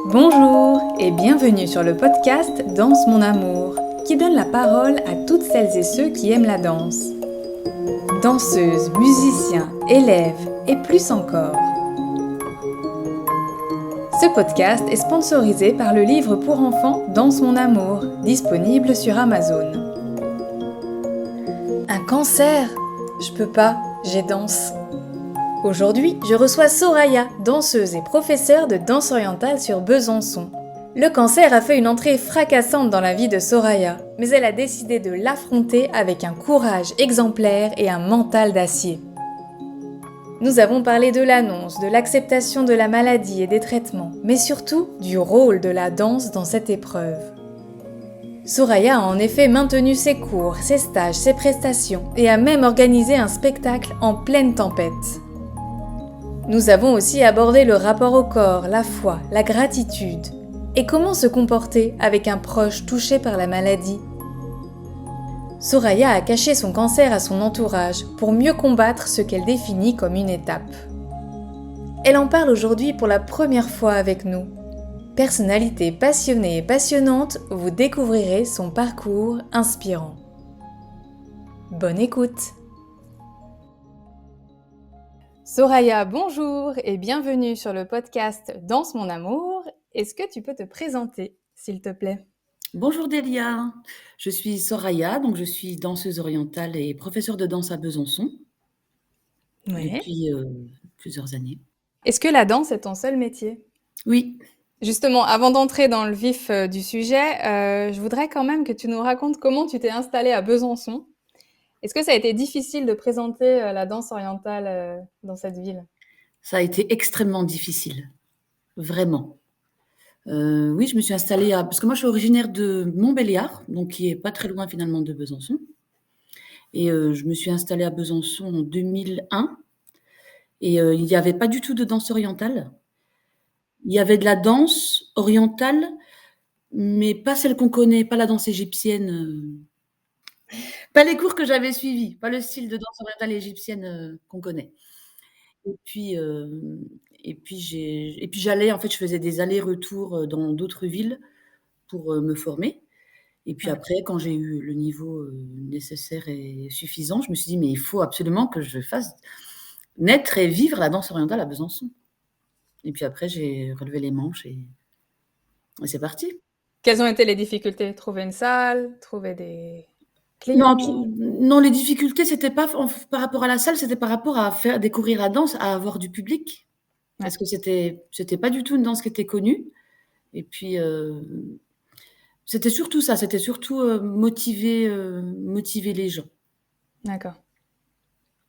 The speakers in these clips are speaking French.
Bonjour et bienvenue sur le podcast Danse mon amour, qui donne la parole à toutes celles et ceux qui aiment la danse. Danseuses, musiciens, élèves et plus encore. Ce podcast est sponsorisé par le livre pour enfants Danse mon amour, disponible sur Amazon. Un cancer? Je peux pas, j'ai danse. Aujourd'hui, je reçois Soraya, danseuse et professeure de danse orientale sur Besançon. Le cancer a fait une entrée fracassante dans la vie de Soraya, mais elle a décidé de l'affronter avec un courage exemplaire et un mental d'acier. Nous avons parlé de l'annonce, de l'acceptation de la maladie et des traitements, mais surtout du rôle de la danse dans cette épreuve. Soraya a en effet maintenu ses cours, ses stages, ses prestations et a même organisé un spectacle en pleine tempête. Nous avons aussi abordé le rapport au corps, la foi, la gratitude et comment se comporter avec un proche touché par la maladie. Soraya a caché son cancer à son entourage pour mieux combattre ce qu'elle définit comme une étape. Elle en parle aujourd'hui pour la première fois avec nous. Personnalité passionnée et passionnante, vous découvrirez son parcours inspirant. Bonne écoute! Soraya, bonjour et bienvenue sur le podcast Danse mon amour. Est-ce que tu peux te présenter, s'il te plaît? Bonjour Delia, je suis Soraya, donc je suis danseuse orientale et professeure de danse à Besançon depuis plusieurs années. Est-ce que la danse est ton seul métier? Oui, Justement, avant d'entrer dans le vif du sujet, je voudrais quand même que tu nous racontes comment tu t'es installée à Besançon. Est-ce que ça a été difficile de présenter la danse orientale dans cette ville? ça a été extrêmement difficile, vraiment. Oui, je me suis installée parce que moi je suis originaire de Montbéliard, donc qui est pas très loin finalement de Besançon. Et je me suis installée à Besançon en 2001 et il n'y avait pas du tout de danse orientale. Il y avait de la danse orientale, mais pas celle qu'on connaît, pas la danse égyptienne. Pas les cours que j'avais suivis, pas le style de danse orientale égyptienne, qu'on connaît. Et puis, j'allais en fait, je faisais des allers-retours, dans d'autres villes pour, me former. Et puis Ouais. après, quand j'ai eu le niveau, nécessaire et suffisant, je me suis dit: «Mais il faut absolument que je fasse naître et vivre la danse orientale à Besançon». Et puis après, j'ai relevé les manches et c'est parti. Quelles ont été les difficultés? Trouver une salle, trouver des Non, clients? non, les difficultés, c'était pas par rapport à la salle, c'était par rapport à faire découvrir la danse, à avoir du public. Ouais, Parce que c'était pas du tout une danse qui était connue et puis, c'était surtout ça, c'était surtout, motiver les gens. d'accord.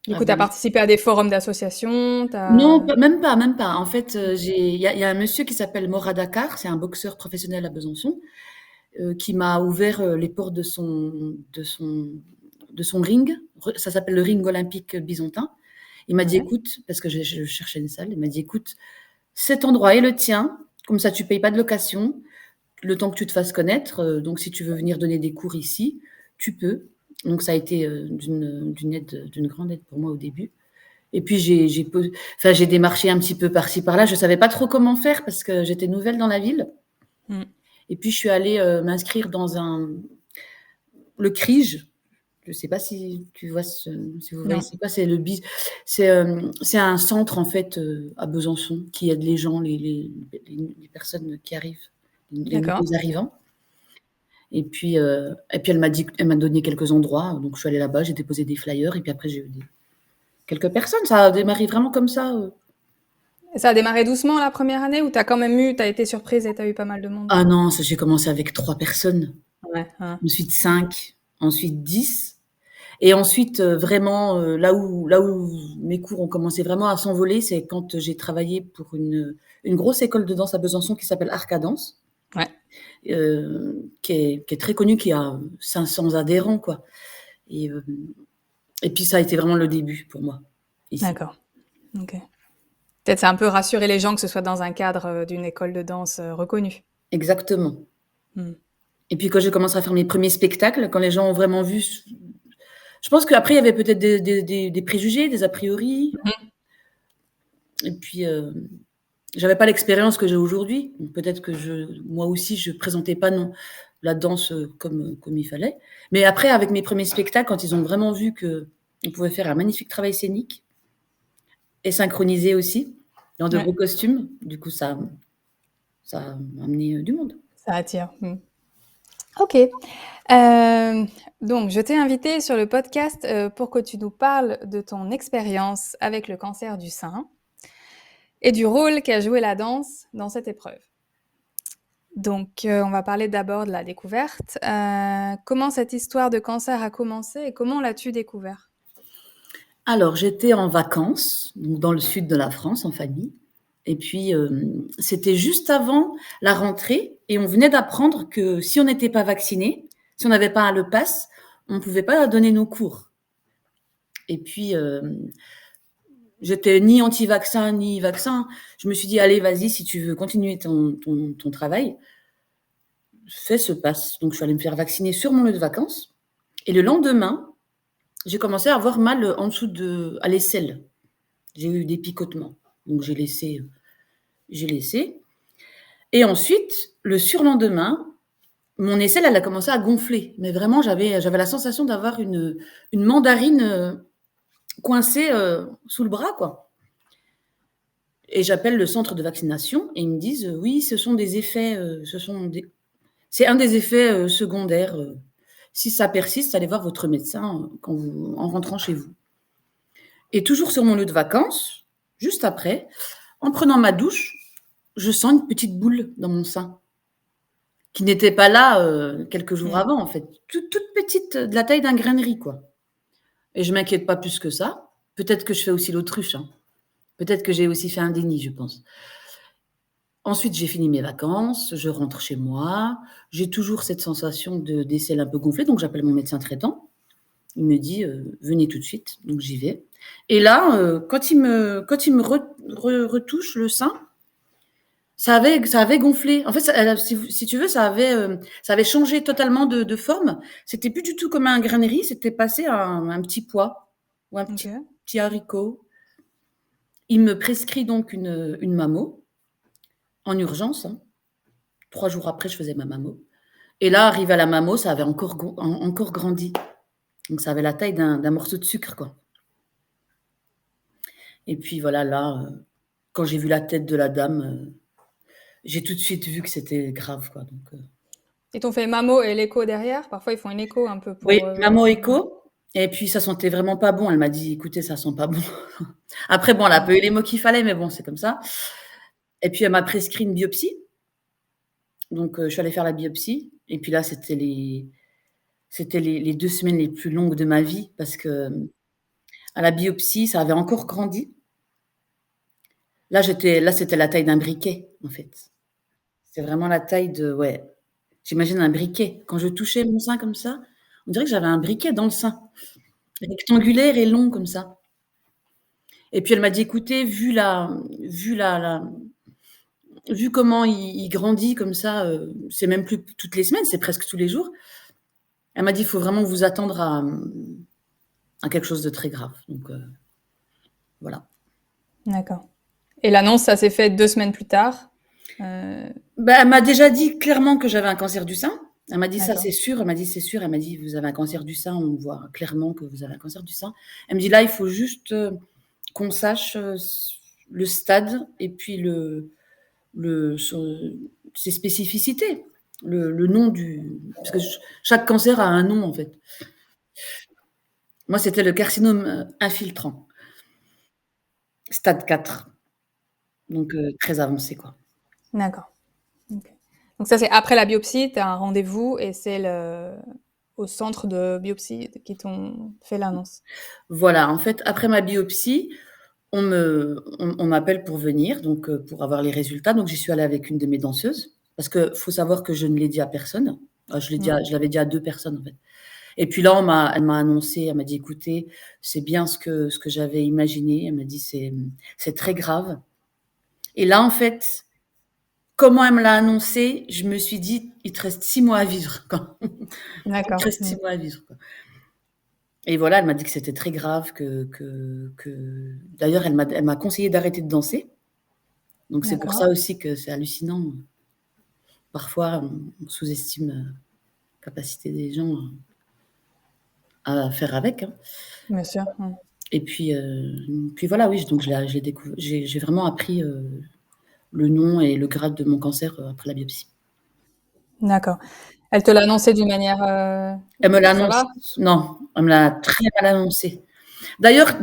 Du À coup, tu as venir. participé à des forums d'associations, Non, t'as... même pas, même pas. En fait, il y a un monsieur qui s'appelle Morad Dakar, c'est un boxeur professionnel à Besançon, qui m'a ouvert, les portes de son ring. Ça s'appelle le ring olympique byzantin. Il m'a dit: Ouais, «Écoute», parce que je cherchais une salle, il m'a dit: «Écoute, cet endroit est le tien, comme ça tu payes pas de location, le temps que tu te fasses connaître, donc si tu veux venir donner des cours ici, tu peux». Donc ça a été, d'une grande aide pour moi au début. Et puis j'ai démarché un petit peu par-ci par-là. Je savais pas trop comment faire parce que j'étais nouvelle dans la ville. mmh, Et puis je suis allée, m'inscrire dans le CRIJ. Je sais pas si tu vois si vous voyez non, c'est quoi? C'est un centre en fait, à Besançon qui aide les gens, les personnes qui arrivent, les d'accord. nouveaux arrivants. Et puis elle m'a donné quelques endroits, donc je suis allée là-bas, j'ai déposé des flyers et puis après j'ai eu quelques personnes. Ça a démarré vraiment comme ça. Et ça a démarré doucement la première année ou t'as été surprise et t'as eu pas mal de monde? Ah non, ça j'ai commencé avec 3 personnes, Ouais, hein. ensuite 5, ensuite 10 et ensuite, vraiment, là où mes cours ont commencé vraiment à s'envoler, c'est quand j'ai travaillé pour une grosse école de danse à Besançon qui s'appelle Arcadance, Ouais, qui est très connue, qui a 500 adhérents quoi et hem et puis ça a été vraiment le début pour moi, ici. d'accord. OK. Peut-être ça a un peu rassuré les gens que ce soit dans un cadre, d'une école de danse, reconnue. Exactement. Mmh. Et puis quand j'ai commencé à faire mes premiers spectacles, quand les gens ont vraiment vu Je pense qu'après, il y avait peut-être des préjugés, des a priori. Mmh. Et puis, j'avais pas l'expérience que j'ai aujourd'hui. Donc peut-être que moi aussi, je présentais pas non la danse comme il fallait. Mais après, avec mes premiers spectacles, quand ils ont vraiment vu que on pouvait faire un magnifique travail scénique et synchronisé aussi, dans de Ouais, beaux costumes, du coup, ça a amené du monde. ça attire. Mmh. OK. Donc je t'ai invité sur le podcast, pour que tu nous parles de ton expérience avec le cancer du sein et du rôle qu'a joué la danse dans cette épreuve. Donc, on va parler d'abord de la découverte. Comment cette histoire de cancer a commencé et comment l'as-tu découvert? Alors, j'étais en vacances, donc dans le sud de la France, en famille. Et puis, c'était juste avant la rentrée et on venait d'apprendre que si on n'était pas vacciné, si on n'avait pas le pass, on ne pouvait pas donner nos cours. Et puis, j'étais ni anti-vaccin, ni vaccin. Je me suis dit: «Allez, vas-y, si tu veux continuer ton travail, fais ce pass». Donc je suis allée me faire vacciner sur mon lieu de vacances et le lendemain, j'ai commencé à avoir mal, en dessous à l'aisselle. J'ai eu des picotements, donc j'ai laissé et ensuite, le surlendemain, mon aisselle, elle a commencé à gonfler, mais vraiment j'avais la sensation d'avoir une mandarine, coincée, sous le bras, quoi. Et j'appelle le centre de vaccination et ils me disent: «Oui, ce sont des effets, c'est un des effets, secondaires, si ça persiste, allez voir votre médecin, en rentrant chez vous». Et toujours sur mon lieu de vacances, juste après, en prenant ma douche, je sens une petite boule dans mon sein, qui n'était pas là, quelques jours Mmh. avant, en fait. Toute petite, de la taille d'un grain de riz, quoi. Et je m'inquiète pas plus que ça. Peut-être que je fais aussi l'autruche, hein. Peut-être que j'ai aussi fait un déni, je pense. Ensuite, j'ai fini mes vacances, je rentre chez moi. J'ai toujours cette sensation d'aisselle un peu gonflée, donc j'appelle mon médecin traitant. Il me dit: «Venez tout de suite», donc j'y vais. Et là, quand il me retouche le sein, ça avait gonflé. En fait, si tu veux, ça avait changé totalement de forme. C'était plus du tout comme un grain de riz, c'était passé à un petit pois ou un petit OK. petit haricot. Il me prescrit donc une mammo en urgence, hein. 3 jours après, je faisais ma mammo et là, arrivé à la mammo, ça avait encore grandi. Donc ça avait la taille d'un morceau de sucre, quoi. Et puis voilà, là, quand j'ai vu la tête de la dame, j'ai tout de suite vu que c'était grave, quoi, donc Ils t'ont fait mammo et l'écho derrière? Parfois, ils font une écho un peu oui, pour, mammo ouais. écho et puis ça sentait vraiment pas bon. Elle m'a dit: «Écoutez, ça sent pas bon». Après bon, elle a Mmh. pas eu les mots qu'il fallait, mais bon, c'est comme ça. Et puis elle m'a prescrit une biopsie, donc je suis allée faire la biopsie et puis là, c'était les 2 semaines les plus longues de ma vie parce que, à la biopsie, ça avait encore grandi. Là, c'était la taille d'un briquet, en fait. C'est vraiment la taille de ouais, j'imagine un briquet. Quand je touchais mon sein comme ça, on dirait que j'avais un briquet dans le sein, rectangulaire et long comme ça. Et puis elle m'a dit: «Écoutez, vu comment il grandit comme ça, c'est même plus toutes les semaines, c'est presque tous les jours». Elle m'a dit: «Il faut vraiment vous attendre à quelque chose de très grave». Donc voilà. D'accord. Et l'annonce, ça s'est fait 2 semaines plus tard? Heu, Bah, elle m'a déjà dit clairement que j'avais un cancer du sein. Elle m'a dit: «Ça, d'accord. c'est sûr». Elle m'a dit: «C'est sûr». Elle m'a dit: «Vous avez un cancer du sein, on voit clairement que vous avez un cancer du sein». Elle me dit: «Là, il faut juste, qu'on sache, le stade et puis son ses spécificités, le nom du» parce que chaque cancer a un nom, en fait. Moi, c'était le carcinome, infiltrant, stade 4, donc très avancé, quoi. D'accord. OK. Donc ça, c'est après la biopsie, tu as un rendez-vous et c'est au centre de biopsie qui t'ont fait l'annonce? Voilà, en fait, après ma biopsie, on m'appelle pour venir, donc pour avoir les résultats. Donc j'y suis allée avec une de mes danseuses, parce que faut savoir que je ne l'ai dit à personne. Mmh. Je l'avais dit à 2 personnes, en fait. Et puis là, elle m'a annoncé, elle m'a dit: «Écoutez, c'est bien ce que j'avais imaginé». Elle m'a dit: C'est très grave». Et là, en fait, comment elle me l'a annoncé, je me suis dit: «Il te reste 6 mois à vivre, quoi». Il te D'accord. reste 6 Mmh. mois à vivre, quoi. Et voilà, elle m'a dit que c'était très grave, d'ailleurs, elle m'a conseillé d'arrêter de danser. Donc c'est pour D'accord. ça aussi que c'est hallucinant. Parfois, on sous-estime la capacité des gens à faire avec, hein. Bien sûr. Et puis voilà, oui, donc j'ai vraiment appris le nom et le grade de mon cancer après la biopsie. D'accord. Elle te l'a annoncé d'une manière, Elle me ça l'annonce, va? non, elle me l'a très mal annoncé. D'ailleurs,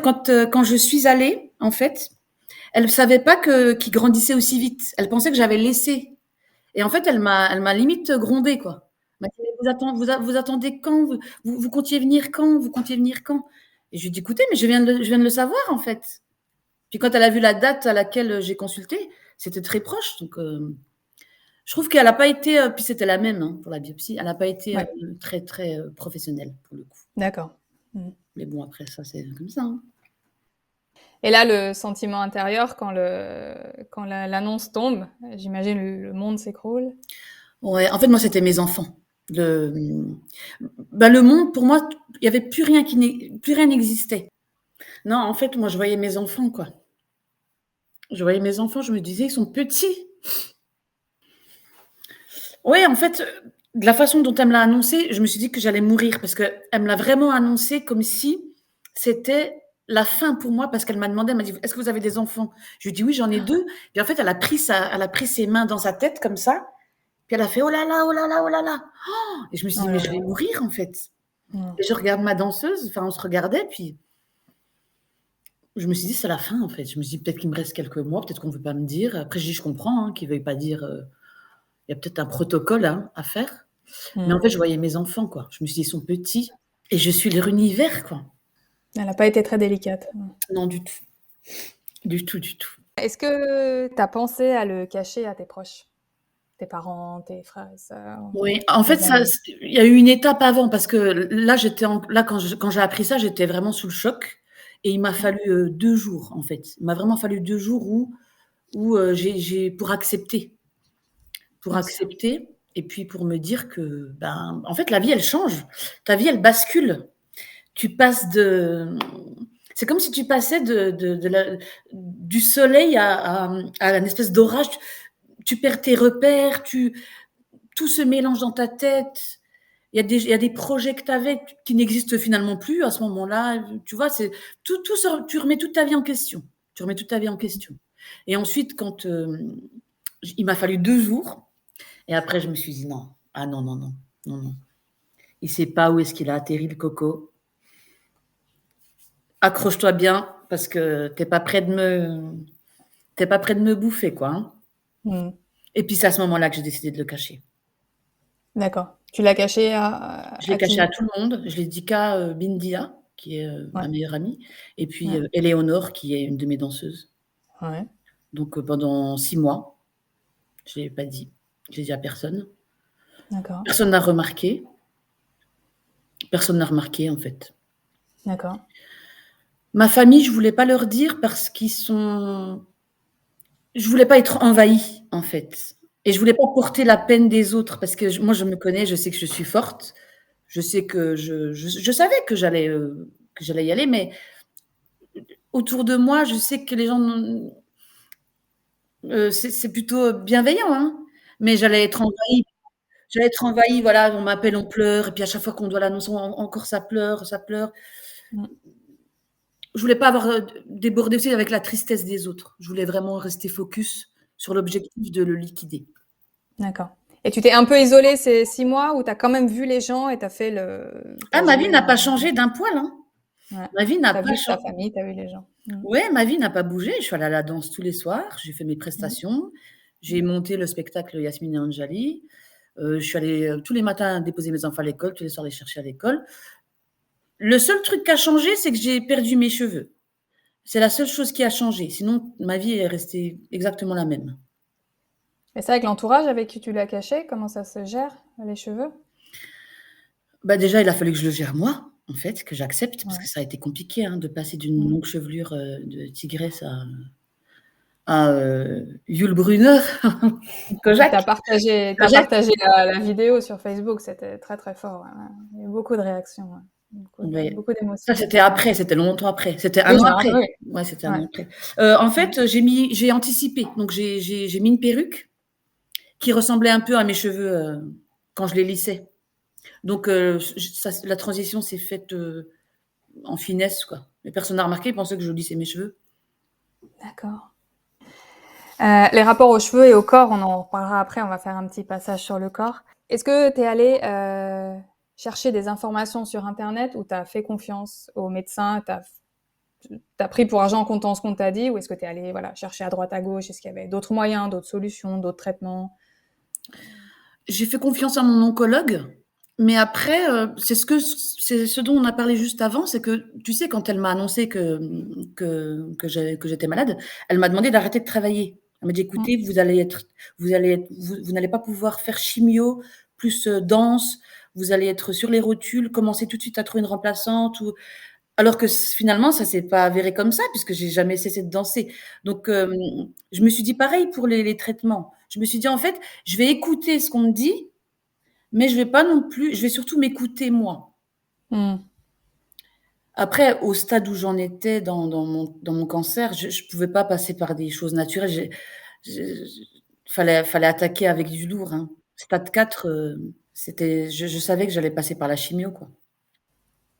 quand je suis allée, en fait, elle ne savait pas qu'il grandissait aussi vite. Elle pensait que j'avais laissé. Et en fait, elle m'a limite grondée, quoi. Elle m'a dit: «Mais vous attendez quand? Vous comptiez venir quand? Vous comptiez venir quand?» Et je lui ai dit: «Écoutez, mais je viens de le savoir, en fait». Puis quand elle a vu la date à laquelle j'ai consulté, c'était très proche. Donc, je trouve qu'elle n'a pas été, puis c'était la même, hein, pour la biopsie, elle n'a pas été Ouais, très, très professionnelle, pour le coup. d'accord. Mais bon, après ça, c'est comme ça, hein. Et là, le sentiment intérieur quand l'annonce tombe, j'imagine le monde s'écroule? Ouais, en fait, moi, c'était mes enfants. Le monde, pour moi, il y avait plus rien n'existait. Non, en fait, moi, je voyais mes enfants, quoi. Je voyais mes enfants, je me disais: «Ils sont petits». Ouais, en fait, de la façon dont elle me l'a annoncé, je me suis dit que j'allais mourir parce qu'elle me l'a vraiment annoncé comme si c'était la fin pour moi parce qu'elle m'a demandé, elle m'a dit: «Est-ce que vous avez des enfants?» Je lui ai dit: «Oui, j'en ai 2». Puis en fait, elle a pris ses mains dans sa tête comme ça, puis elle a fait: «Oh là là, oh là là, oh là là». Et je me suis Oh dit: «Mais là je là. vais mourir, en fait». Mmh. Et je regarde ma danseuse, enfin, on se regardait, puis je me suis dit: «C'est la fin, en fait». Je me suis dit: «Peut-être qu'il me reste quelques mois, peut-être qu'on ne veut pas me dire». Après, je dis: «Je comprends, hein, qu'ils ne veuillent pas dire, il y a peut-être un protocole, hein, à faire». Mais en Mmh. fait, je voyais mes enfants, quoi. Je me suis dit: «Ils sont petits et je suis leur univers, quoi». Elle a pas été très délicate. Non, du tout. Du tout, du tout. Est-ce que tu as pensé à le cacher à tes proches? Tes parents, tes frères et sœurs, Oui, en fait, tes ça amis? il y a eu une étape avant parce que là, quand j'ai appris ça, j'étais vraiment sous le choc et il m'a fallu, 2 jours, en fait. Il m'a vraiment fallu 2 jours où j'ai pour Bien sûr. accepter et puis pour me dire que, ben, en fait, la vie, elle change. Ta vie, elle bascule. Tu passes de C'est comme si tu passais du soleil à une espèce d'orage. Tu perds tes repères, tout se mélange dans ta tête. Il y a des projets que tu avais qui n'existent finalement plus à ce moment-là. Tu vois, tu remets toute ta vie en question. Tu remets toute ta vie en question. Et ensuite, il m'a fallu 2 jours. Et après, je me suis dit non. Ah non, non, non, non, non. Il sait pas où est-ce qu'il a atterri, le coco. Accroche-toi bien parce que t'es pas prêt de me bouffer, quoi, hein. Mmh. Et puis c'est à ce moment-là que j'ai décidé de le cacher. D'accord. Tu l'as caché Je l'ai à caché à qui? tout le monde. Je l'ai dit qu'à Bindia, qui est Ouais, ma meilleure amie, et puis ouais, Éléonore, qui est une de mes danseuses. ouais. Donc pendant 6 mois, je l'ai pas dit. Je l'ai dit à personne. D'accord, Personne n'a remarqué. Personne n'a remarqué, en fait. d'accord. Ma famille, je voulais pas leur dire parce je voulais pas être envahie, en fait. Et je voulais pas porter la peine des autres parce que moi, je me connais, je sais que je suis forte. Je sais que je savais que j'allais y aller, mais autour de moi, je sais que les gens, c'est plutôt bienveillant, hein, mais j'allais être envahie, voilà, on m'appelle, on pleure et puis à chaque fois qu'on doit l'annoncer, encore ça pleure, ça pleure. Mmh. Je voulais pas avoir, débordé aussi avec la tristesse des autres. Je voulais vraiment rester focus sur l'objectif de le liquider. D'accord. Et tu t'es un peu isolée ces 6 mois où tu as quand même vu les gens et tu as fait tu Ah, as ma vie joué n'a pas un changé d'un poil, hein. ouais. Ma vie n'a Tu as pas vu ta changé. famille, tu as vu les gens. Ouais, ma vie n'a pas bougé. Je suis allée à la danse tous les soirs, j'ai fait mes Mmh. prestations, j'ai Mmh. monté le spectacle Yasmine et Anjali, je suis allée, tous les matins déposer mes enfants à l'école, tous les soirs les chercher à l'école. Le seul truc qui a changé, c'est que j'ai perdu mes cheveux. C'est la seule chose qui a changé, sinon ma vie est restée exactement la même. Et ça, avec l'entourage avec qui tu l'as caché, comment ça se gère, les cheveux? Bah, déjà, il a fallu que je le gère moi, en fait, que j'accepte parce Ouais. que ça a été compliqué, hein, de passer d'une Mmh. longue chevelure, de tigresse à Yul Brynner. Tu Kojak, as partagé Kojak. la vidéo sur Facebook, c'était très, très fort, ouais, ouais. Il y a eu beaucoup de réactions, ouais. Ouais. Beaucoup Ça, d'émotions. c'était après, c'était longtemps après. C'était Oui, un je an me après. rappelle, oui. Ouais, c'était un Ouais. an après. En fait, j'ai anticipé. Donc j'ai mis une perruque qui ressemblait un peu à mes cheveux, quand je les lissais. Donc la transition s'est faite, en finesse, quoi. Mais personne n'a remarqué, ils pensaient que je lissais mes cheveux. D'accord. Les rapports aux cheveux et au corps, on en reparlera après, on va faire un petit passage sur le corps. Est-ce que tu es allé chercher des informations sur Internet ou tu as fait confiance aux médecins, tu as pris pour argent comptant ce qu'on t'a dit, ou est-ce que tu es allé voilà, chercher à droite à gauche, est-ce qu'il y avait d'autres moyens, d'autres solutions, d'autres traitements? J'ai fait confiance à mon oncologue, mais après, c'est ce dont on a parlé juste avant, c'est que, tu sais, quand elle m'a annoncé que j'étais malade, elle m'a demandé d'arrêter de travailler. Elle m'a dit: Mmh. «Écoutez, vous n'allez pas pouvoir faire chimio plus, danse, vous allez être sur les rotules, commencez tout de suite à trouver une remplaçante ou» alors que finalement, ça s'est pas avéré comme ça puisque j'ai jamais cessé de danser. Donc, je me suis dit pareil pour les traitements. Je me suis dit: «En fait, je vais écouter ce qu'on me dit, mais je vais pas non plus je vais surtout m'écouter moi». Mmh. Après, au stade où j'en étais dans mon cancer, je pouvais pas passer par des choses naturelles. J'ai fallait attaquer avec du lourd, hein. Stade 4, c'était je savais que j'allais passer par la chimio, quoi.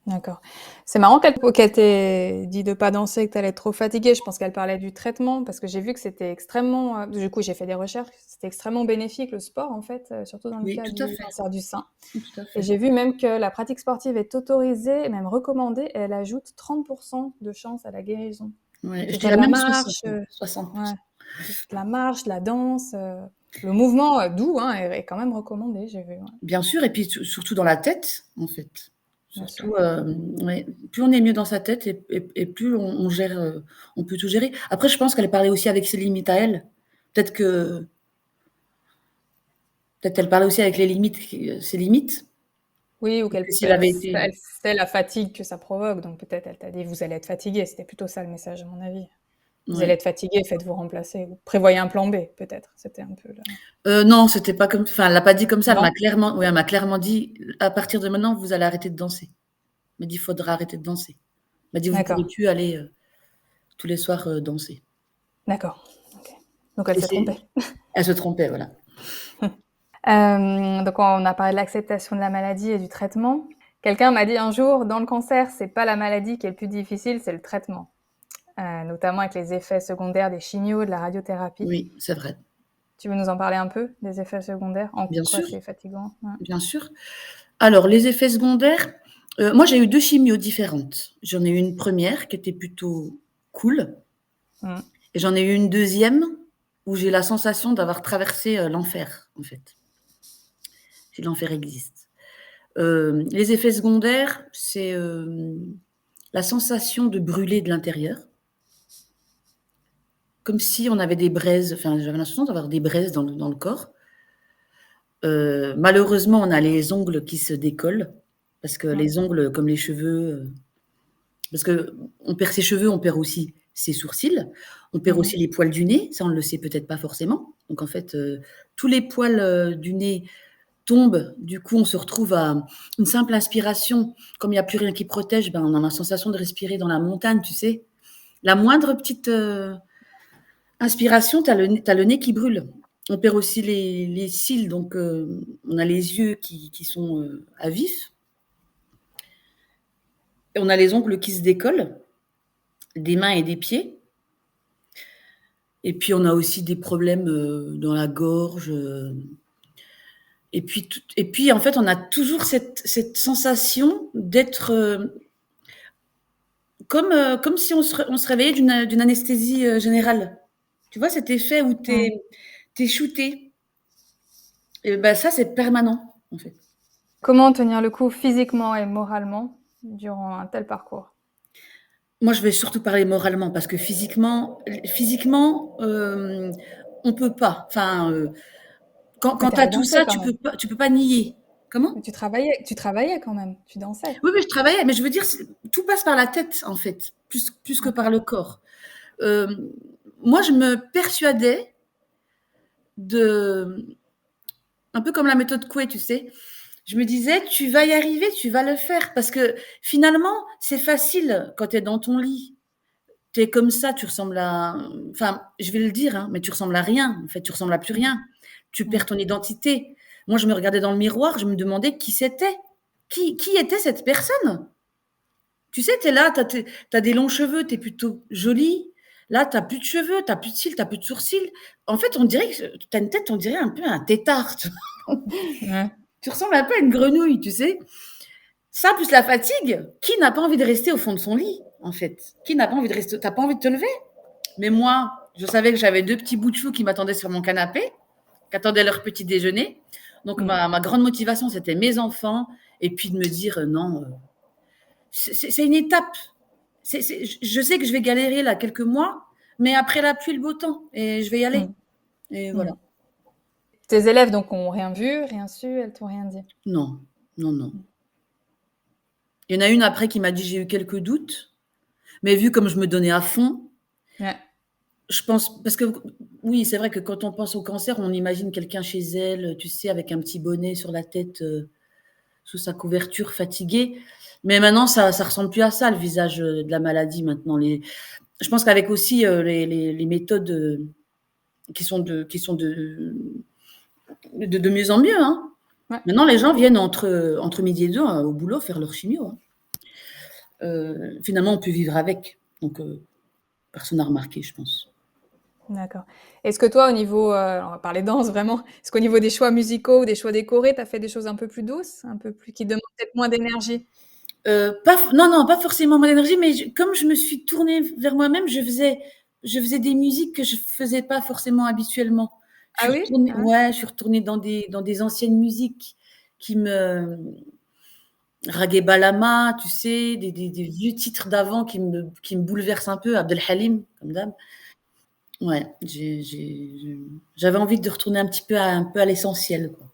D'accord. C'est marrant qu'elle t'ait dit de pas danser, que tu allais être trop fatiguée. Je pense qu'elle parlait du traitement parce que j'ai vu que c'était extrêmement, du coup, j'ai fait des recherches, c'était extrêmement bénéfique le sport en fait, surtout dans le Oui, cas tout à du fait, cancer du sein. tout à Et fait. j'ai vu même que la pratique sportive est autorisée, et même recommandée, et elle ajoute 30 de chance à la guérison. Ouais, Donc je tu fais de dirais la même 60, marche, hein, 60. ouais, de la marche, de la danse, le mouvement, doux, hein, est quand même recommandé, j'ai vu, ouais, Bien sûr et puis surtout dans la tête, en fait. bien sûr. Surtout, ouais, plus on est mieux dans sa tête et plus on gère, on peut tout gérer. Après je pense qu'elle parlait aussi avec ses limites à elle. Peut-être que peut-être elle parlait aussi avec les limites ses limites. Oui, ou Parce que si elle avait été elle sait la fatigue que ça provoque, donc peut-être elle t'a dit: «Vous allez être fatigué», c'était plutôt ça le message à mon avis. «Vous allez ouais. être fatigué, faites-vous remplacer» ou «Prévoyez un plan B», peut-être, c'était un peu là. Non, c'était pas comme enfin elle l'a pas dit comme ça, Non? elle m'a clairement dit: «À partir de maintenant, vous allez arrêter de danser». Elle m'a dit: «Il faudra arrêter de danser». Elle m'a dit: «Vous pourrez D'accord, plus aller, tous les soirs, danser». d'accord, OK. Donc elle Et s'est trompée. elle se trompait, voilà. Donc on a parlé de l'acceptation de la maladie et du traitement. Quelqu'un m'a dit un jour: «Dans le cancer, c'est pas la maladie qui est le plus difficile, c'est le traitement», notamment avec les effets secondaires des chimios, de la radiothérapie. Oui, c'est vrai. Tu veux nous en parler un peu, des effets secondaires? En Bien quoi sûr, c'est fatigant? Ouais. bien sûr. Alors les effets secondaires, moi j'ai eu 2 chimios différentes. J'en ai eu une première qui était plutôt cool Mmh. et j'en ai eu une deuxième où j'ai la sensation d'avoir traversé, l'enfer, en fait, si l'enfer existe. Les effets secondaires, c'est, la sensation de brûler de l'intérieur, comme si on avait des braises, enfin j'avais l'impression d'avoir des braises dans le corps. Malheureusement, on a les ongles qui se décollent parce que Mmh. les ongles, comme les cheveux, parce qu'on perd ses cheveux, on perd aussi ses sourcils, on perd Mmh. aussi les poils du nez, ça on ne le sait peut-être pas forcément. Donc en fait, tous les poils, du nez tombent, du coup on se retrouve à une simple inspiration, comme il y a plus rien qui protège, ben, on a la sensation de respirer dans la montagne, tu sais? La moindre petite, inspiration, tu as le nez qui brûle. On perd aussi les cils, donc on a les yeux qui sont, à vif et on a les ongles qui se décollent, des mains et des pieds et puis on a aussi des problèmes, dans la gorge, et puis en fait, on a toujours cette sensation d'être, comme si on se réveillait d'une anesthésie, générale. Tu vois cet effet où tu Mmh. es shooté? Et bah, ça, c'est permanent, en fait. Comment tenir le coup physiquement et moralement durant un tel parcours? Moi, je vais surtout parler moralement parce que physiquement, on peut pas. Enfin, Mais quand tu tu as allais tout danser ça, quand même. tu peux pas nier. Mais Comment? tu travaillais quand même, tu dansais? Oui, oui, je travaillais, mais je veux dire, tout passe par la tête, en fait, plus que par D'accord. le corps. Hem, Moi, je me persuadais de un peu comme la méthode Coué, tu sais? Je me disais: «Tu vas y arriver, tu vas le faire». Parce que finalement, c'est facile quand tu es dans ton lit. Tu es comme ça, tu ressembles à enfin, je vais le dire, hein, mais tu ressembles à rien. En fait, tu ressembles à plus Mmh. rien. Tu Mmh. perds ton identité. Moi, je me regardais dans le miroir, je me demandais qui c'était. Qui était cette personne? Tu sais, tu es là, tu as des longs cheveux, tu es plutôt jolie. Là, tu as plus de cheveux, tu as plus de cils, tu as plus de sourcils. En fait, on dirait que tu as une tête, on dirait un peu un tétard, tu vois? Ouais. Tu ressembles un peu à une grenouille, tu sais? Ça, plus la fatigue, qui n'a pas envie de rester au fond de son lit, en fait? Qui n'a pas envie de rester? Tu as pas envie de te lever? Mais moi, je savais que j'avais 2 petits bouts de chou qui m'attendaient sur mon canapé, qui attendaient leur petit déjeuner. Donc Mmh. ma grande motivation, c'était mes enfants et puis de me dire: «Non, c'est une étape. C'est je sais que je vais galérer là quelques mois, mais après la pluie, le beau temps et je vais y aller» Mmh. et voilà. Mmh. Tes élèves donc ont rien vu, rien su, elles t'ont rien dit? Non, non, non. Mmh. Il y en a une après qui m'a dit: «J'ai eu quelques doutes», mais vu comme je me donnais à fond, Ouais. je pense parce que oui, c'est vrai que quand on pense au cancer, on imagine quelqu'un chez elle, tu sais, avec un petit bonnet sur la tête, sous sa couverture, fatigué. Mais maintenant, ça ressemble plus à ça, le visage, de la maladie maintenant. Je pense qu'avec aussi, les méthodes, qui sont de mieux en mieux, hein. Ouais. Maintenant, les gens viennent entre midi et deux au boulot faire leur chimio, hein. Finalement, on peut vivre avec, donc personne n'a remarqué, je pense. D'accord. Est-ce que toi, au niveau, on va parler danse vraiment, est-ce qu'au niveau des choix musicaux ou des choix décorés, tu as fait des choses un peu plus douces? Un peu plus qui demandent peut-être moins d'énergie? Pas f non, non, pas forcément mon énergie, mais comme je me suis tournée vers moi-même, je faisais des musiques que je faisais pas forcément habituellement. Ah oui? Ah ouais? Je suis retournée dans des anciennes musiques qui me Raguet Balama, tu sais, des vieux titres d'avant qui me bouleversent un peu, Abdel Halim, comme d'hab. Ouais, j'avais envie de retourner un peu à l'essentiel, quoi.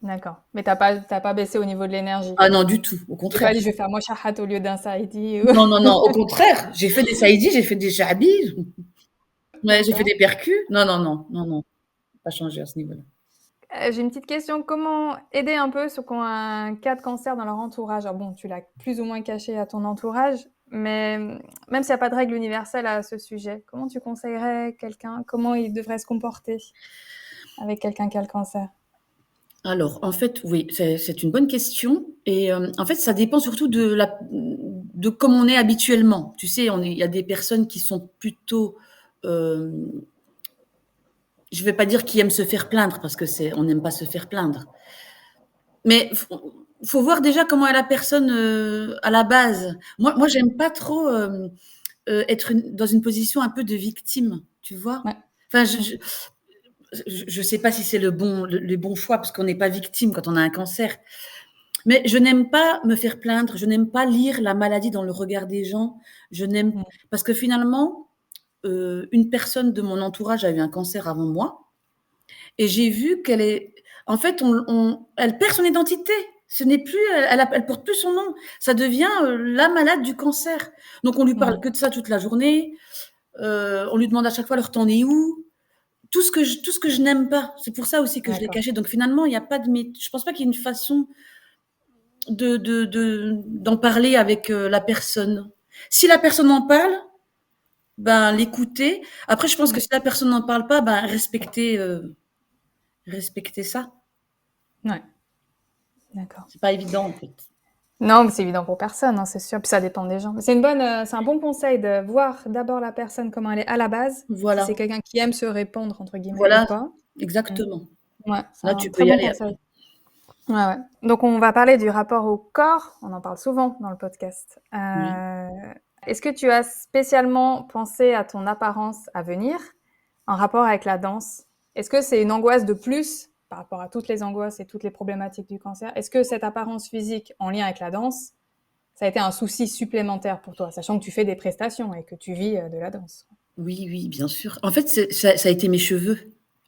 D'accord. Mais tu as pas baissé au niveau de l'énergie? Ah non, du tout, au Tu t'es contraire. pas dit: «Je vais faire Mochahat au lieu d'un Saïdi» ou Non, non, non, au contraire, j'ai fait des saïdis, j'ai fait des sha'bis, ouais, j'ai fait d'accord. des percus. Non, non, non, non, non, pas changé à ce niveau-là. J'ai une petite question. Comment aider un peu ceux qui ont un cas de cancer dans leur entourage? Alors bon, tu l'as plus ou moins caché à ton entourage, mais même s'il y a pas de règle universelle à ce sujet, comment tu conseillerais quelqu'un comment il devrait se comporter avec quelqu'un qui a le cancer? Alors, en fait, oui, c'est une bonne question et en fait, ça dépend surtout de comment on est habituellement. Tu sais, il y a des personnes qui sont plutôt, hem, je vais pas dire qui aiment se faire plaindre parce que on n'aime pas se faire plaindre. Mais faut voir déjà comment est la personne, à la base. Moi, j'aime pas trop, être dans une position un peu de victime, tu vois? Ouais. Enfin, Mmh. je sais pas si c'est le bon choix parce qu'on n'est pas victime quand on a un cancer. Mais je n'aime pas me faire plaindre, je n'aime pas lire la maladie dans le regard des gens. Je n'aime Mmh. parce que finalement, une personne de mon entourage a eu un cancer avant moi et j'ai vu qu'elle est en fait, elle perd son identité. Ce n'est plus elle porte plus son nom. Ça devient, la malade du cancer. Donc on lui parle Mmh. que de ça toute la journée, on lui demande à chaque fois: «Alors tu en es où?» Tout ce que je n'aime pas. C'est pour ça aussi que je l'ai D'accord. caché. Donc finalement, il y a pas de je pense pas qu'il y ait une façon d'en parler avec, la personne. Si la personne en parle, ben, l'écouter. Après, je pense que Mmh. si la personne n'en parle pas, ben, respecter ça. Ouais, d'accord. C'est pas évident, en fait. Non, mais c'est évident pour personne, hein, c'est sûr, puis ça dépend des gens. C'est un bon conseil de voir d'abord la personne comment elle est à la base, si c'est Voilà, quelqu'un qui aime se «répandre» entre guillemets ou voilà, pas. Mmh. exactement. Ouais, c'est Là, un tu peux très y bon aller conseil. après. Ouais, ouais. Donc on va parler du rapport au corps, on en parle souvent dans le podcast. Oui. Est-ce que tu as spécialement pensé à ton apparence à venir, en rapport avec la danse? Est-ce que c'est une angoisse de plus, par rapport à toutes les angoisses et toutes les problématiques du cancer? Est-ce que cette apparence physique en lien avec la danse, ça a été un souci supplémentaire pour toi? Sachant que tu fais des prestations et que tu vis, de la danse. Oui, oui, bien sûr. En fait, ça a été mes cheveux.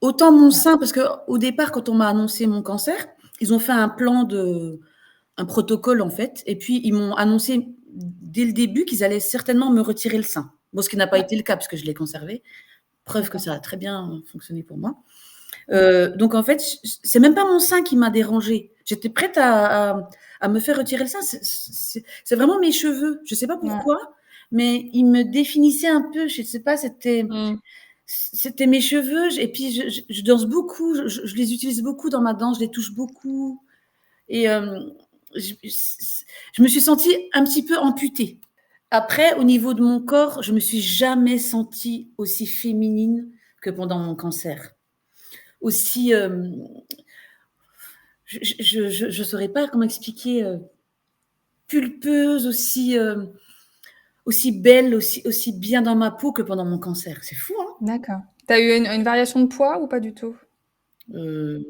Autant mon Ouais, sein parce qu'au départ, quand on m'a annoncé mon cancer, ils ont fait un protocole, en fait et puis ils m'ont annoncé dès le début qu'ils allaient certainement me retirer le sein. Bon, ce qui n'a pas ouais, été le cas puisque je l'ai conservé. Preuve que d'accord. ça a très bien fonctionné pour moi Donc en fait, c'est même pas mon sein qui m'a dérangée. J'étais prête à me faire retirer le sein. C'est vraiment mes cheveux. Je sais pas Ouais. pourquoi, mais ils me définissaient un peu. Je sais pas, Mmh. c'était mes cheveux. Et puis je danse beaucoup. Je les utilise beaucoup dans ma danse. Je les touche beaucoup. Et je me suis sentie un petit peu amputée. Après, au niveau de mon corps, je me suis jamais sentie aussi féminine que pendant mon cancer. Aussi, je saurais pas comment expliquer, pulpeuse, aussi belle, aussi bien dans ma peau que pendant mon cancer. C'est fou, hein? D'accord. Tu as eu une variation de poids ou pas du tout? Heu,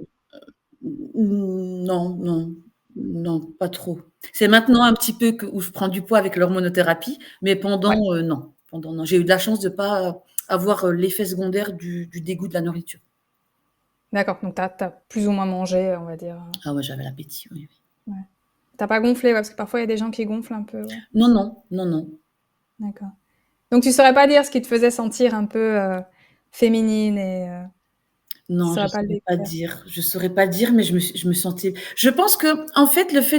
non, non, non, pas trop. C'est maintenant un petit peu que où je prends du poids avec l'hormonothérapie, mais Ouais. non. Pendant non. J'ai eu de la chance de pas avoir, l'effet secondaire du dégoût de la nourriture. D'accord, donc tu as plus ou moins mangé, on va dire, Ah ouais, j'avais l'appétit, oui, oui. ouais. Tu as pas gonflé, ouais, parce que parfois il y a des gens qui gonflent un peu, ouais. Non, non, non, non. D'accord. Donc tu saurais pas dire ce qui te faisait sentir un peu, féminine et tu Non, saurais pas le décrire? je saurais pas dire, mais je me sentais je pense qu'en fait, le fait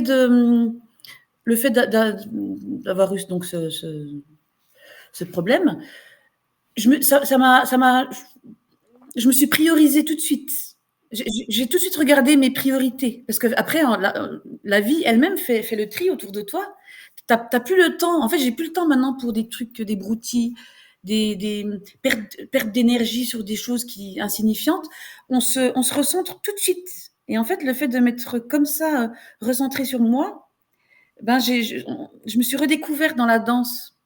d'avoir eu donc ce problème, je me ça m'a je me suis priorisée tout de suite. J'ai tout de suite regardé mes priorités parce qu'après, la vie elle-même fait le tri autour de toi. Tu as plus le temps. En fait, j'ai plus le temps maintenant pour des trucs, des broutilles, des pertes d'énergie sur des choses insignifiantes. On se recentre tout de suite. Et en fait, le fait de m'être comme ça, recentrée sur moi, ben, je me suis redécouverte dans la danse.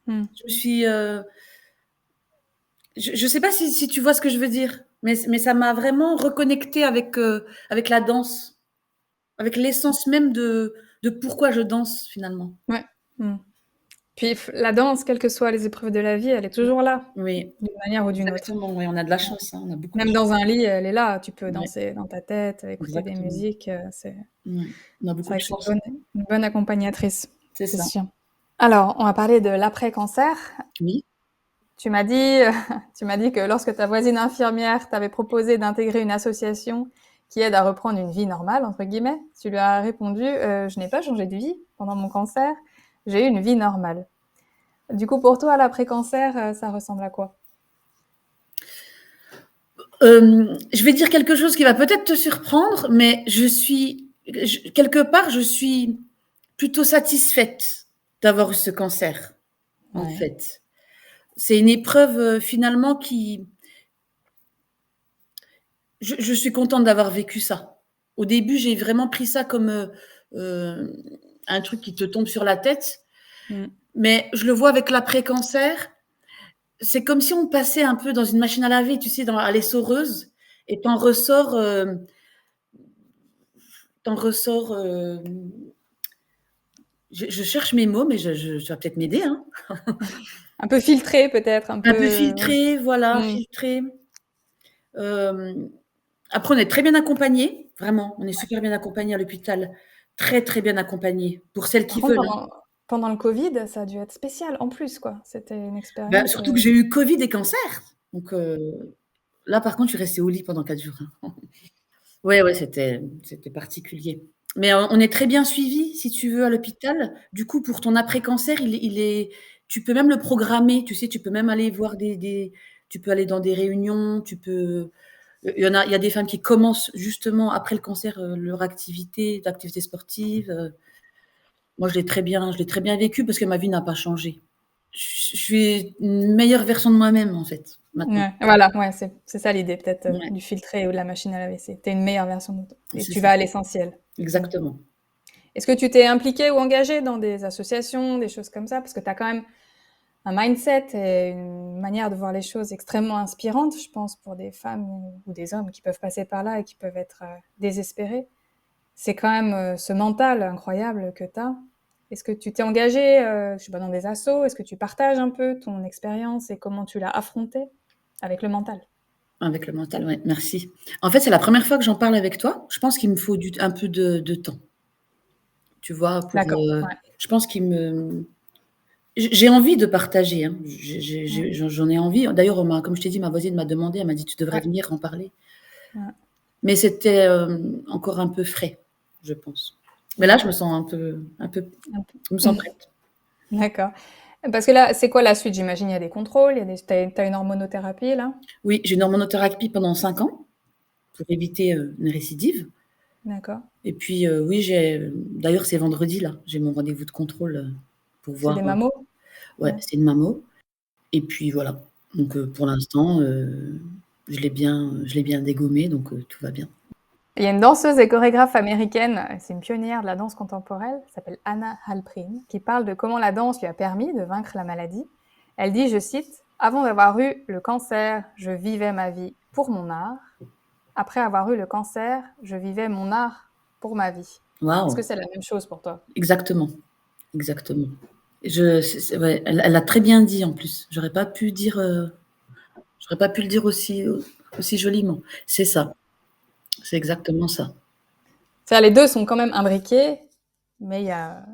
Mmh. Je me suis, je sais pas si tu vois ce que je veux dire, mais ça m'a vraiment reconnectée avec la danse, avec l'essence même de pourquoi je danse finalement. Ouais. Mmh. Puis la danse, quelles que soient les épreuves de la vie, elle est toujours là, Oui, d'une manière ou d'une autre. exactement, oui, on a de la chance, hein, on a beaucoup de Même chance. dans un lit, elle est là. Tu peux Ouais, danser dans ta tête, écouter des exactement. musiques, Ouais, on a c'est beaucoup de vrai que c'est chance. une bonne accompagnatrice, C'est c'est ça. sûr. Alors, on va parler de l'après-cancer. Oui. Tu m'as dit, tu m'as dit que lorsque ta voisine infirmière t'avait proposé d'intégrer une association qui aide à reprendre une vie normale, entre guillemets, tu lui as répondu, je n'ai pas changé de vie pendant mon cancer, j'ai eu une vie normale. Du coup, pour toi, l'après-cancer, ça ressemble à quoi? Je vais dire quelque chose qui va peut-être te surprendre, mais quelque part, je suis plutôt satisfaite d'avoir eu ce cancer, en Ouais. fait. C'est une épreuve, finalement je suis contente d'avoir vécu ça. Au début, j'ai vraiment pris ça comme, heu, un truc qui te tombe sur la tête, Mmh. mais je le vois avec l'après-cancer, c'est comme si on passait un peu dans une machine à laver, tu sais, à l'essoreuse et tu en ressors, je cherche mes mots, mais tu vas peut-être m'aider, hein? Un peu filtré peut-être, un Un peu peu, ouais. filtré, voilà, Mmh. filtré. Hem, Après on est très bien accompagnés, vraiment, on est super bien accompagnés à l'hôpital, très, très bien accompagnés pour celles Par qui contre, veulent, hein. pendant le covid, ça a dû être spécial en plus, quoi. C'était une Bah, expérience, surtout que j'ai eu covid et cancer, donc là par contre je suis restée au lit pendant 4 jours, hein. Ouais, ouais, c'était particulier. Mais on est très bien suivis, si tu veux, à l'hôpital. Du coup, pour ton après-cancer, il est tu peux même le programmer, tu sais, tu peux même aller voir des tu peux aller dans des réunions, il y a des femmes qui commencent justement après le cancer, leur activité sportive, moi je l'ai très bien vécu parce que ma vie n'a pas changé. Je suis une meilleure version de moi-même, en fait, maintenant. Ouais, voilà, ouais, c'est ça l'idée peut-être, Ouais, du filtré ou de la machine à laver, c'est tu une meilleure version de toi et c'est tu ça, vas à l'essentiel. Mmh. exactement. Est-ce que tu t'es impliqué ou engagé dans des associations, des choses comme ça? Parce que tu as quand même un mindset et une manière de voir les choses extrêmement inspirante, je pense, pour des femmes ou des hommes qui peuvent passer par là et qui peuvent être, désespérés. C'est quand même, ce mental incroyable que tu as. Est-ce que tu t'es engagé, je sais pas, dans des assos? Est-ce que tu partages un peu ton expérience et comment tu l'as affrontée avec le mental? Avec le mental, ouais, merci. En fait, c'est la première fois que j'en parle avec toi. Je pense qu'il me faut un peu de temps, tu vois? D'accord, ouais. Je pense qu'il me j'ai envie de partager, hein. Mmh. J'en ai envie. D'ailleurs, comme je t'ai dit, ma voisine m'a demandé, elle m'a dit: «Tu devrais Ouais, venir en parler». Ouais. Mais c'était encore un peu frais, je pense. Mais là, je me sens je me sens prête. D'accord. Parce que là, c'est quoi la suite? J'imagine il y a des contrôles, il y a des tu une hormonothérapie là? Oui, j'ai une hormonothérapie pendant 5 ans pour éviter une récidive. D'accord. Et puis, oui, d'ailleurs, c'est vendredi, là, j'ai mon rendez-vous de contrôle pour C'est voir. des mammos? Ouais, Ouais. c'est une mammo. Et puis voilà. Donc, pour l'instant, je l'ai bien dégommé, donc tout va bien. Il y a une danseuse et chorégraphe américaine, c'est une pionnière de la danse contemporaine, s'appelle Anna Halprin, qui parle de comment la danse lui a permis de vaincre la maladie. Elle dit, je cite, avant d'avoir eu le cancer, je vivais ma vie pour mon art. Après avoir eu le cancer, je vivais mon art pour ma vie. Est-ce que Waouh! c'est la même chose pour toi? Exactement, exactement. Ouais, elle l'a très bien dit en plus. J'aurais pas pu le dire aussi joliment. C'est ça, c'est exactement ça. C'est-à-dire, les deux sont quand même imbriqués, mais il y a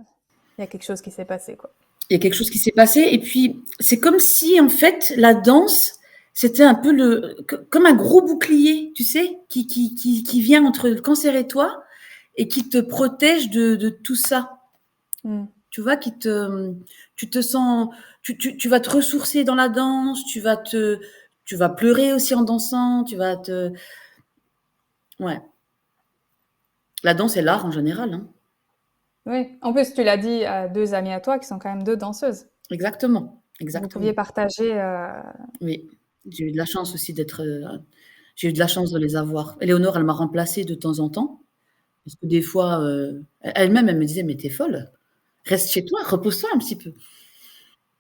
quelque chose qui s'est passé, quoi. Il y a quelque chose qui s'est passé et puis c'est comme si en fait la danse, c'était un peu comme un gros bouclier, tu sais, qui vient entre le cancer et toi et qui te protège de tout ça. Mm. Tu vois, tu te sens, tu vas te ressourcer dans la danse, tu vas pleurer aussi en dansant, ouais. La danse et l'art en général, hein. Oui. En plus, tu l'as dit à deux amies à toi qui sont quand même deux danseuses. Exactement, Vous exactement. pouviez partager. Oui, j'ai eu de la chance aussi j'ai eu de la chance de les avoir. Éléonore, elle m'a remplacée de temps en temps, parce que des fois, elle-même, elle me disait: «Mais tu es folle, reste chez toi, repose-toi un petit peu».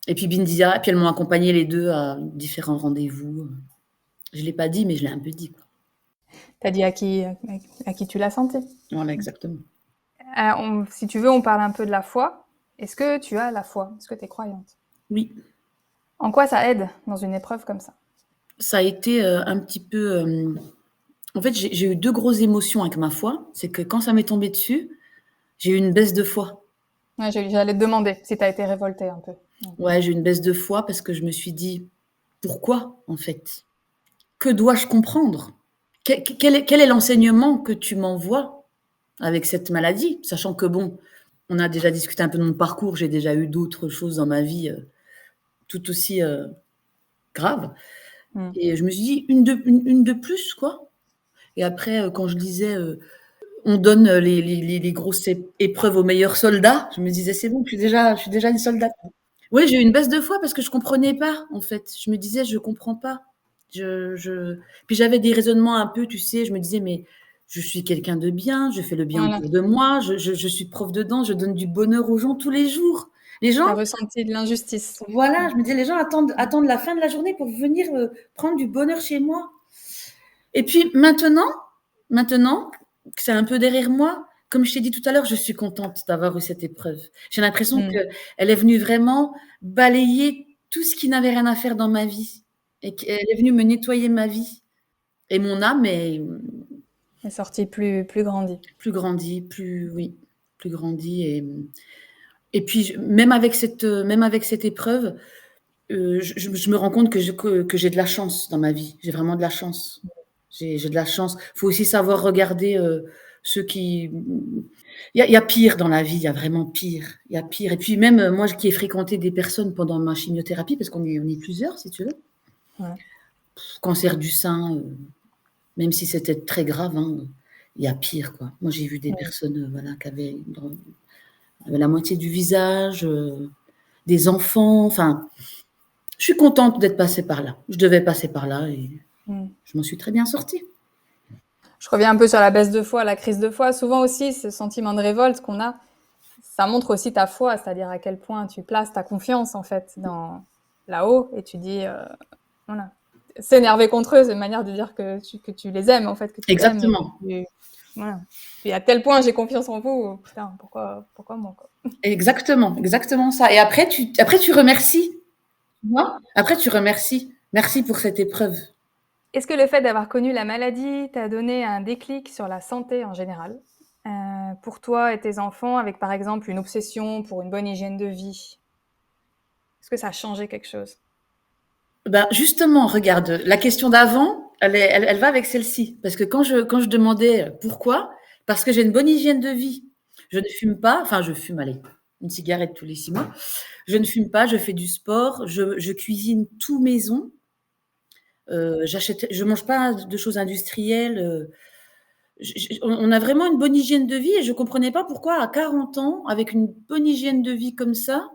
Et puis Bindia, puis elles m'ont accompagnée les 2 à différents rendez-vous. Je l'ai pas dit, mais je l'ai un peu dit, quoi. T'as dit à qui tu l'as senti. Voilà, exactement. Si tu veux, on parle un peu de la foi. Est-ce que tu as la foi? Est-ce que tu es croyante? Oui, En quoi ça aide dans une épreuve comme ça? ça a été, un petit peu, en fait, j'ai eu 2 grosses émotions avec ma foi. C'est que quand ça m'est tombé dessus, j'ai eu une baisse de foi. Ouais, j'allais te demander si tu as été révoltée un peu. Ouais. Ouais, j'ai eu une baisse de foi parce que je me suis dit: «Pourquoi, en fait? Que dois-je comprendre? Quel est l'enseignement que tu m'envoies avec cette maladie?» Sachant que bon, on a déjà discuté un peu de mon parcours, j'ai déjà eu d'autres choses dans ma vie, tout aussi, graves Mm. et je me suis dit: «Une de plus, quoi». Et après, quand je lisais, on donne les grosses épreuves aux meilleurs soldats, je me disais: «C'est bon, je suis déjà une soldate». Oui, j'ai eu une baisse de foi parce que je comprenais pas, en fait. Je me disais: «Je comprends pas». Puis j'avais des raisonnements un peu, tu sais, je me disais: «Mais je suis quelqu'un de bien, je fais le bien Voilà. autour de moi, je suis prof de danse, je donne du bonheur aux gens tous les jours». Les gens Tu as ressenti de l'injustice. voilà, Mm. je me disais: «Les gens attendent la fin de la journée pour venir, prendre du bonheur chez moi». Et puis maintenant que c'est un peu derrière moi, comme je t'ai dit tout à l'heure, je suis contente d'avoir eu cette épreuve. J'ai l'impression Mm. qu'elle est venue vraiment balayer tout ce qui n'avait rien à faire dans ma vie et qu'elle est venue me nettoyer ma vie et mon âme est, Est sortie plus grandie. plus grandie, plus grandie et puis même avec cette épreuve, je me rends compte que j'ai de la chance dans ma vie. J'ai vraiment de la chance. J'ai de la chance. Il faut aussi savoir regarder ceux qui. Il y a pire dans la vie, il y a vraiment pire. Il y a pire. Et puis même moi qui ai fréquenté des personnes pendant ma chimiothérapie, parce on est plusieurs, si tu veux, Ouais. cancer du sein, même si c'était très grave, hein, il y a pire, quoi. Moi j'ai vu des Ouais. personnes voilà, avaient la moitié du visage, des enfants, enfin, je suis contente d'être passée par là. Je devais passer par là et Mm. je m'en suis très bien sortie. Je reviens un peu sur la baisse de foi, la crise de foi. Souvent aussi, ce sentiment de révolte qu'on a, ça montre aussi ta foi, c'est-à-dire à quel point tu places ta confiance en fait dans là-haut et tu dis, voilà, s'énerver contre eux, c'est une manière de dire que tu les aimes en fait, que tu t'aimes et que Exactement, voilà. Et à tel point j'ai confiance en vous, putain, pourquoi moi quoi. exactement, exactement ça. Et après tu remercies, tu vois? Après tu remercies. Merci pour cette épreuve. Est-ce que le fait d'avoir connu la maladie t'a donné un déclic sur la santé en général, pour toi et tes enfants, avec par exemple une obsession pour une bonne hygiène de vie? Est-ce que ça a changé quelque chose? Ben, justement, regarde, la question d'avant, Elle va avec celle-ci. Parce que quand je demandais pourquoi, parce que j'ai une bonne hygiène de vie. Je ne fume pas, enfin je fume, allez, une cigarette tous les 6 mois. Je ne fume pas, je fais du sport, je cuisine tout maison. Je mange pas de choses industrielles. On a vraiment une bonne hygiène de vie et je comprenais pas pourquoi à 40 ans, avec une bonne hygiène de vie comme ça,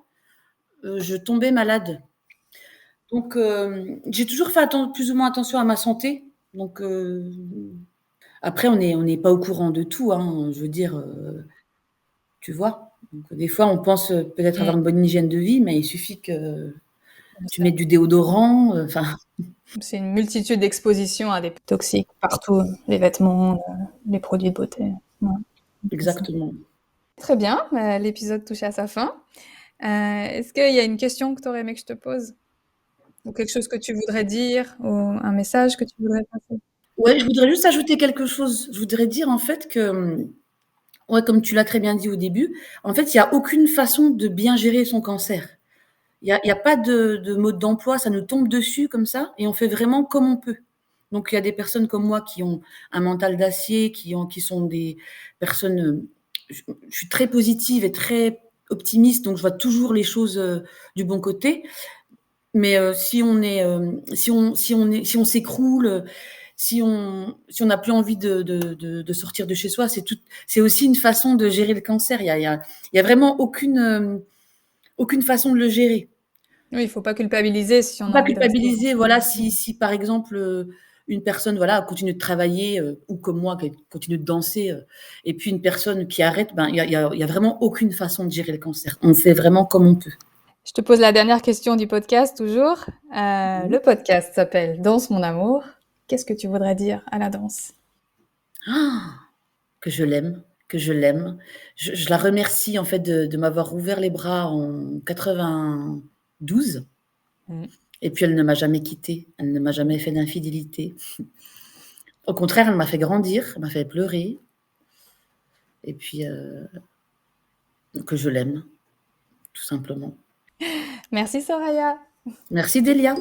je tombais malade. Donc, j'ai toujours fait plus ou moins attention à ma santé. Donc, après, on n'est pas au courant de tout, hein, je veux dire, tu vois? Donc, des fois, on pense peut-être Mm, avoir une bonne hygiène de vie, mais il suffit que bien tu sûr. mettes du déodorant, enfin, C'est une multitude d'expositions à des toxiques partout, les vêtements, les produits de beauté. Ouais, c'est ça. exactement. Très bien, l'épisode touche à sa fin. Est-ce qu'il y a une question que tu aurais aimé que je te pose? Ou quelque chose que tu voudrais dire? Ou un message que tu voudrais passer? Ouais, je voudrais juste ajouter quelque chose. Je voudrais dire en fait que, ouais, comme tu l'as très bien dit au début, en fait, il y a aucune façon de bien gérer son cancer. Il y a pas de mode d'emploi, ça nous tombe dessus comme ça et on fait vraiment comme on peut. Donc il y a des personnes comme moi qui ont un mental d'acier, qui sont des personnes, je suis très positive et très optimiste, donc je vois toujours les choses, du bon côté. Mais, si on s'écroule, si on n'a plus envie de sortir de chez soi, c'est aussi une façon de gérer le cancer. Il y a vraiment aucune façon de le gérer. Oui, il faut pas culpabiliser si on Faut a pas envie de rester culpabiliser, voilà, confiné. si par exemple, une personne, voilà, continue de travailler, ou comme moi, qui continue de danser, et puis une personne qui arrête, ben, il y a vraiment aucune façon de gérer le cancer. On fait vraiment comme on peut. Je te pose la dernière question du podcast toujours. Mmh. Le podcast s'appelle Danse mon amour. Qu'est-ce que tu voudrais dire à la danse? Ah! Que je l'aime, que je l'aime. Je la remercie en fait de m'avoir ouvert les bras en 92 Mmh. et puis elle ne m'a jamais quittée, elle ne m'a jamais fait d'infidélité. Au contraire, elle m'a fait grandir, elle m'a fait pleurer et puis, que je l'aime, tout simplement. Merci Soraya. Merci Delia.